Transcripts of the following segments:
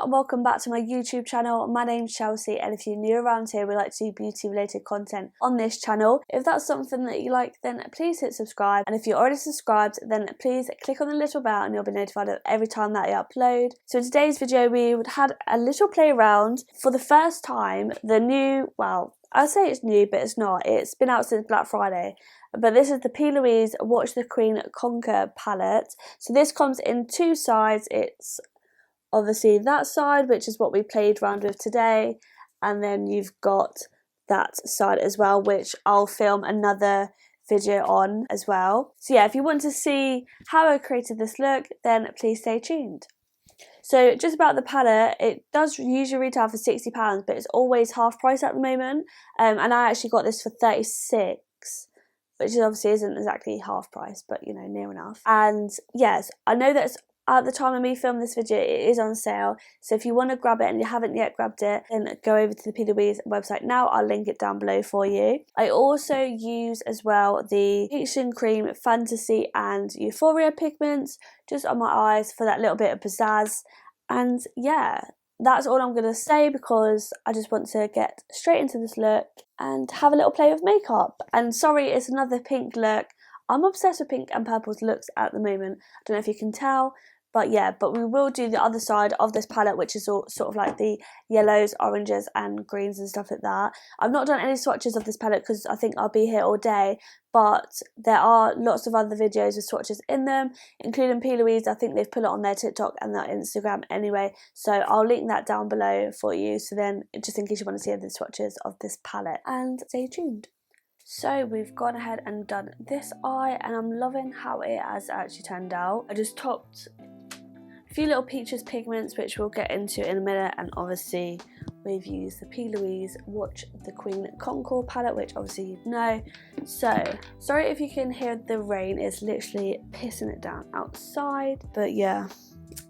and welcome back to my YouTube channel. My name's Chelsea, and if you're new around here, we like to do beauty related content on this channel. If that's something that you like, then please hit subscribe, and if you're already subscribed, then please click on the little bell and you'll be notified of every time that I upload. So in today's video we had a little play around. For the first time, the new, well, I say it's new but it's not, it's been out since Black Friday, but this is the Plouise Watch the Queen Conquer palette. So this comes in two sides. It's obviously that side, which is what we played around with today, and then you've got that side as well, which I'll film another video on as well. So yeah, if you want to see how I created this look, then please stay tuned. So just about the palette, it does usually retail for £60, but it's always half price at the moment, and I actually got this for £36, which obviously isn't exactly half price, but you know, near enough. And yes, I know that at the time of me filming this video, it is on sale, so if you want to grab it and you haven't yet grabbed it, then go over to the Pigments website now. I'll link it down below for you. I also use as well the Peach and Cream Fantasy and Euphoria pigments just on my eyes for that little bit of pizzazz. And yeah, that's all I'm going to say, because I just want to get straight into this look and have a little play with makeup. And sorry, it's another pink look. I'm obsessed with pink and purple looks at the moment. I don't know if you can tell, but yeah, but we will do the other side of this palette, which is all sort of like the yellows, oranges and greens and stuff like that. I've not done any swatches of this palette because I think I'll be here all day, but there are lots of other videos with swatches in them, including Plouise. I think they've put it on their TikTok and their Instagram anyway, so I'll link that down below for you, so then just in case you want to see the swatches of this palette. And stay tuned. So we've gone ahead and done this eye, and I'm loving how it has actually turned out. I just topped a few little peaches pigments, which we'll get into in a minute, and obviously we've used the Plouise Watch the Queen Conquer palette, which obviously you know. So sorry if you can hear the rain, it's literally pissing it down outside, but yeah,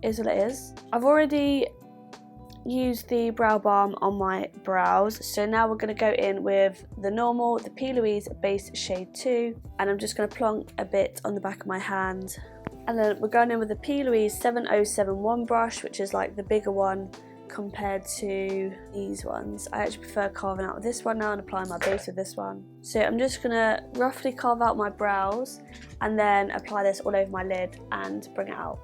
it is what it is. I've already use the brow balm on my brows, so now we're going to go in with the normal, the Plouise base shade 2, and I'm just going to plonk a bit on the back of my hand, and then we're going in with the Plouise 7071 brush, which is like the bigger one compared to these ones. I actually prefer carving out with this one now and applying my base with this one. So I'm just going to roughly carve out my brows and then apply this all over my lid and bring it out.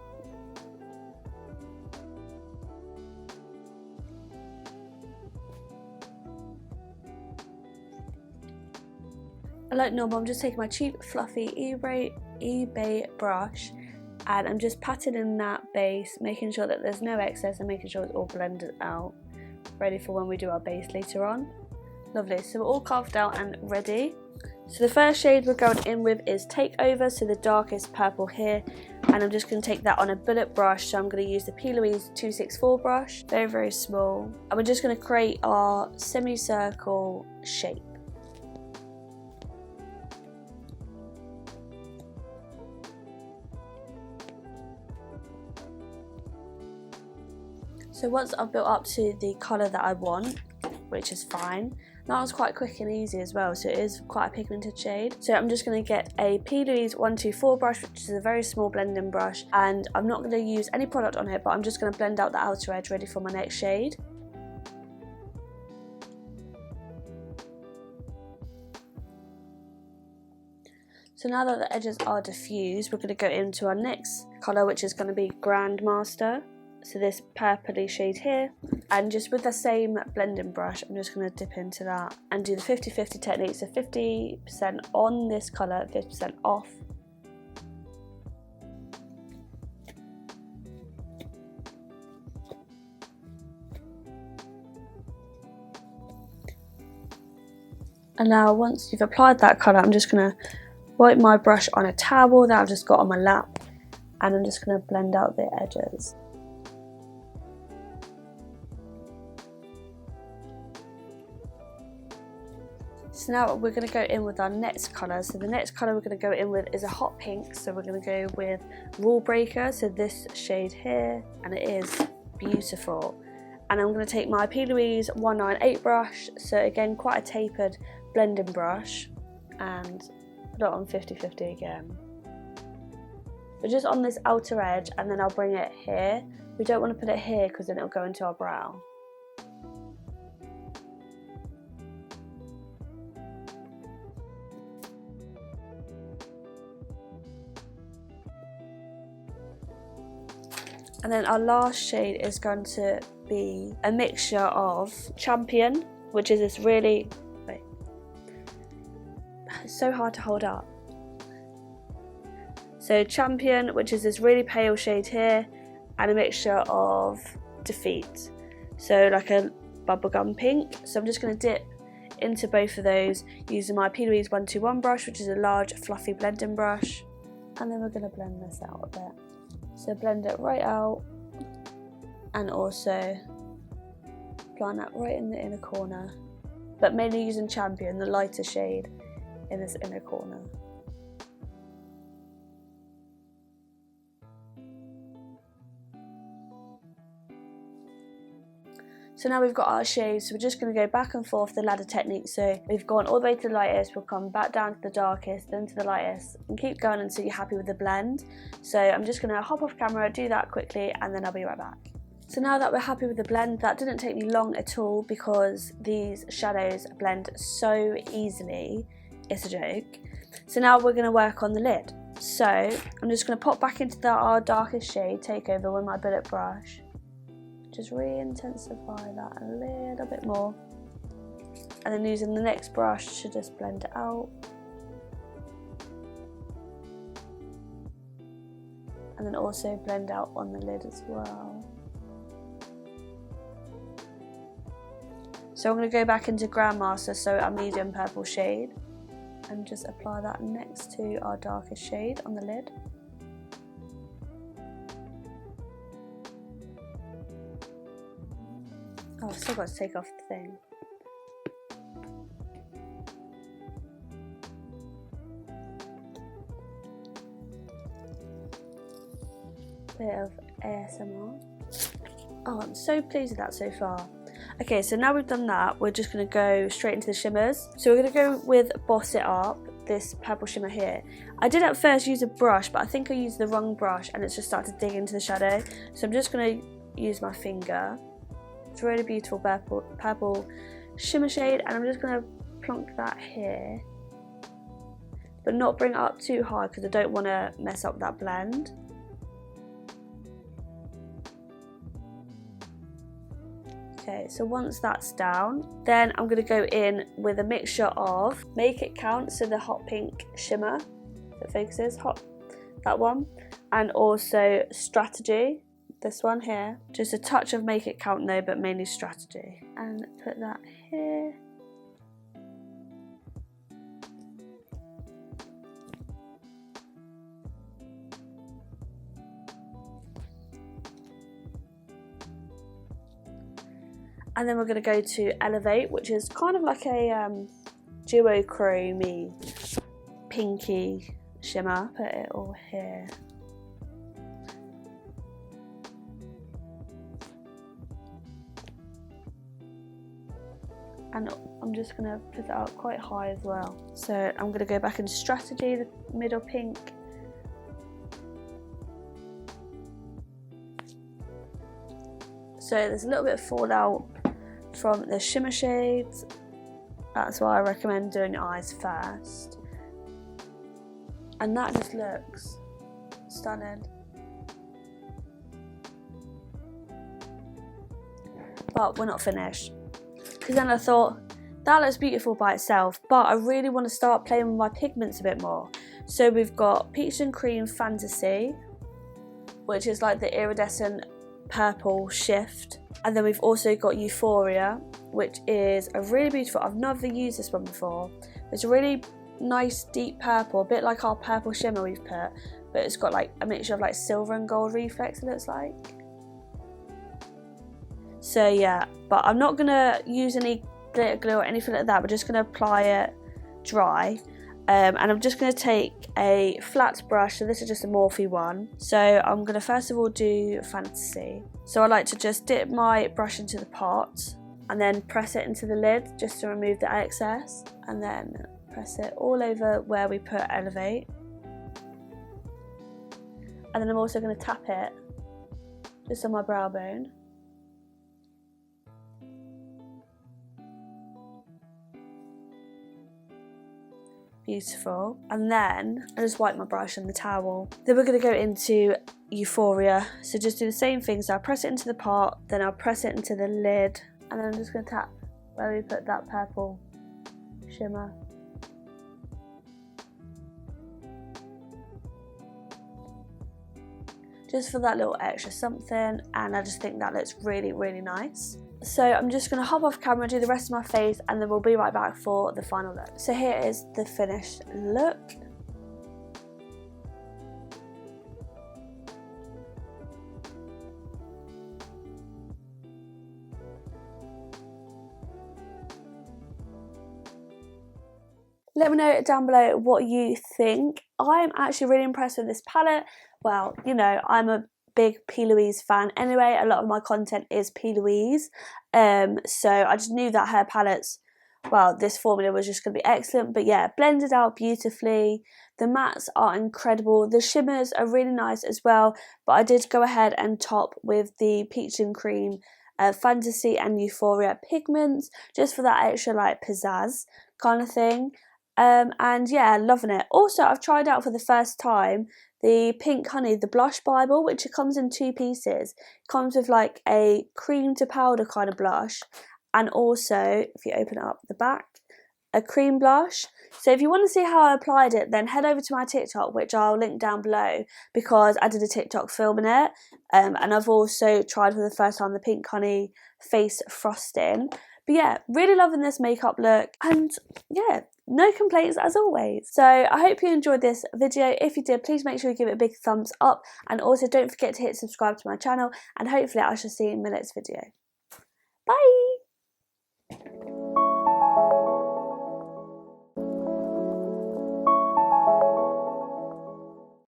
Like normal, I'm just taking my cheap fluffy eBay brush and I'm just patting in that base, making sure that there's no excess and making sure it's all blended out, ready for when we do our base later on. Lovely, so we're all carved out and ready. So the first shade we're going in with is Takeover, so the darkest purple here, and I'm just going to take that on a bullet brush. So I'm going to use the Plouise 264 brush, very, very small, and we're just going to create our semicircle shape. So once I've built up to the colour that I want, which is fine, that was quite quick and easy as well, so it is quite a pigmented shade. So I'm just going to get a Plouise 124 brush, which is a very small blending brush, and I'm not going to use any product on it, but I'm just going to blend out the outer edge ready for my next shade. So now that the edges are diffused, we're going to go into our next colour, which is going to be Grandmaster. So this purpley shade here, and just with the same blending brush, I'm just going to dip into that and do the 50-50 technique, so 50% on this colour, 50% off. And now once you've applied that colour, I'm just going to wipe my brush on a towel that I've just got on my lap, and I'm just going to blend out the edges. So now we're going to go in with our next colour. So the next colour we're going to go in with is a hot pink. So we're going to go with Rule Breaker, so this shade here, and it is beautiful. And I'm going to take my Plouise 198 brush, so again quite a tapered blending brush, and put it on 50-50 again. But just on this outer edge, and then I'll bring it here We don't want to put it here because then it'll go into our brow. And then our last shade is going to be a mixture of Champion, which is this really, it's so hard to hold up. So Champion, which is this really pale shade here, and a mixture of Defeat, so like a bubblegum pink. So I'm just going to dip into both of those using my Plouise 121 brush, which is a large fluffy blending brush, and then we're going to blend this out a bit. So blend it right out, and also applying that right in the inner corner, but mainly using Champion, the lighter shade, in this inner corner. So now we've got our shades, so we're just going to go back and forth the ladder technique. So we've gone all the way to the lightest, we'll come back down to the darkest, then to the lightest, and keep going until you're happy with the blend. So I'm just going to hop off camera, do that quickly, and then I'll be right back. So now that we're happy with the blend, that didn't take me long at all because these shadows blend so easily, it's a joke. So now we're going to work on the lid. So I'm just going to pop back into our darkest shade, take over with my bullet brush. Just re-intensify that a little bit more, and then using the next brush to just blend it out, and then also blend out on the lid as well. So I'm going to go back into Grandmaster, so our medium purple shade, and just apply that next to our darkest shade on the lid. Oh, I've still got to take off the thing. Bit of ASMR. Oh, I'm so pleased with that so far. Okay, so now we've done that, we're just going to go straight into the shimmers. So we're going to go with Boss It Up, this purple shimmer here. I did at first use a brush, but I think I used the wrong brush and it's just started to dig into the shadow. So I'm just going to use my finger. It's a really beautiful purple shimmer shade, and I'm just going to plonk that here, but not bring it up too high because I don't want to mess up that blend. Okay, so once that's down, then I'm going to go in with a mixture of Make It Count, so the hot pink shimmer that focuses, hot, that one, and also Strategy. This one here, just a touch of Make It Count though, but mainly Strategy, and put that here. And then we're going to go to Elevate, which is kind of like a duochrome-y pinky shimmer. Put it all here. And I'm just going to put it out quite high as well. So I'm going to go back into Strategy, the middle pink. So there's a little bit of fallout from the shimmer shades. That's why I recommend doing your eyes first. And that just looks stunning. But we're not finished. Because then I thought, that looks beautiful by itself, but I really want to start playing with my pigments a bit more. So we've got Peach and Cream Fantasy, which is like the iridescent purple shift. And then we've also got Euphoria, which is a really beautiful, I've never used this one before. It's a really nice deep purple, a bit like our purple shimmer we've put, but it's got like a mixture of like silver and gold reflex, it looks like. So yeah, but I'm not gonna use any glitter glue or anything like that. We're just gonna apply it dry, and I'm just gonna take a flat brush. So this is just a Morphe one. So I'm gonna first of all do Fantasy. So I like to just dip my brush into the pot and then press it into the lid just to remove the excess, and then press it all over where we put Elevate. And then I'm also gonna tap it just on my brow bone. Beautiful. And then I just wipe my brush and the towel. Then we're going to go into Euphoria. So just do the same thing. So I'll press it into the pot, then I'll press it into the lid, and then I'm just going to tap where we put that purple shimmer. Just for that little extra something, and I just think that looks really, really nice. So I'm just going to hop off camera, do the rest of my face, and then we'll be right back for the final look. So here is the finished look. Let me know down below what you think. I'm actually really impressed with this palette. Well, you know, I'm a big Plouise fan anyway. A lot of my content is Plouise. So I just knew that her palettes, well, this formula was just going to be excellent. But yeah, blended out beautifully. The mattes are incredible. The shimmers are really nice as well. But I did go ahead and top with the Peach and Cream Fantasy and Euphoria pigments, just for that extra like pizzazz kind of thing. And yeah, loving it. Also, I've tried out for the first time the Pink Honey, the blush Bible, which it comes in 2 pieces. It comes with like a cream to powder kind of blush, and also, if you open it up the back, a cream blush. So if you want to see how I applied it, then head over to my TikTok, which I'll link down below, because I did a TikTok filming it. And I've also tried for the first time the Pink Honey face frosting. But yeah, really loving this makeup look, and yeah, no complaints as always. So I hope you enjoyed this video. If you did, please make sure you give it a big thumbs up, and also don't forget to hit subscribe to my channel, and hopefully I shall see you in my next video. Bye!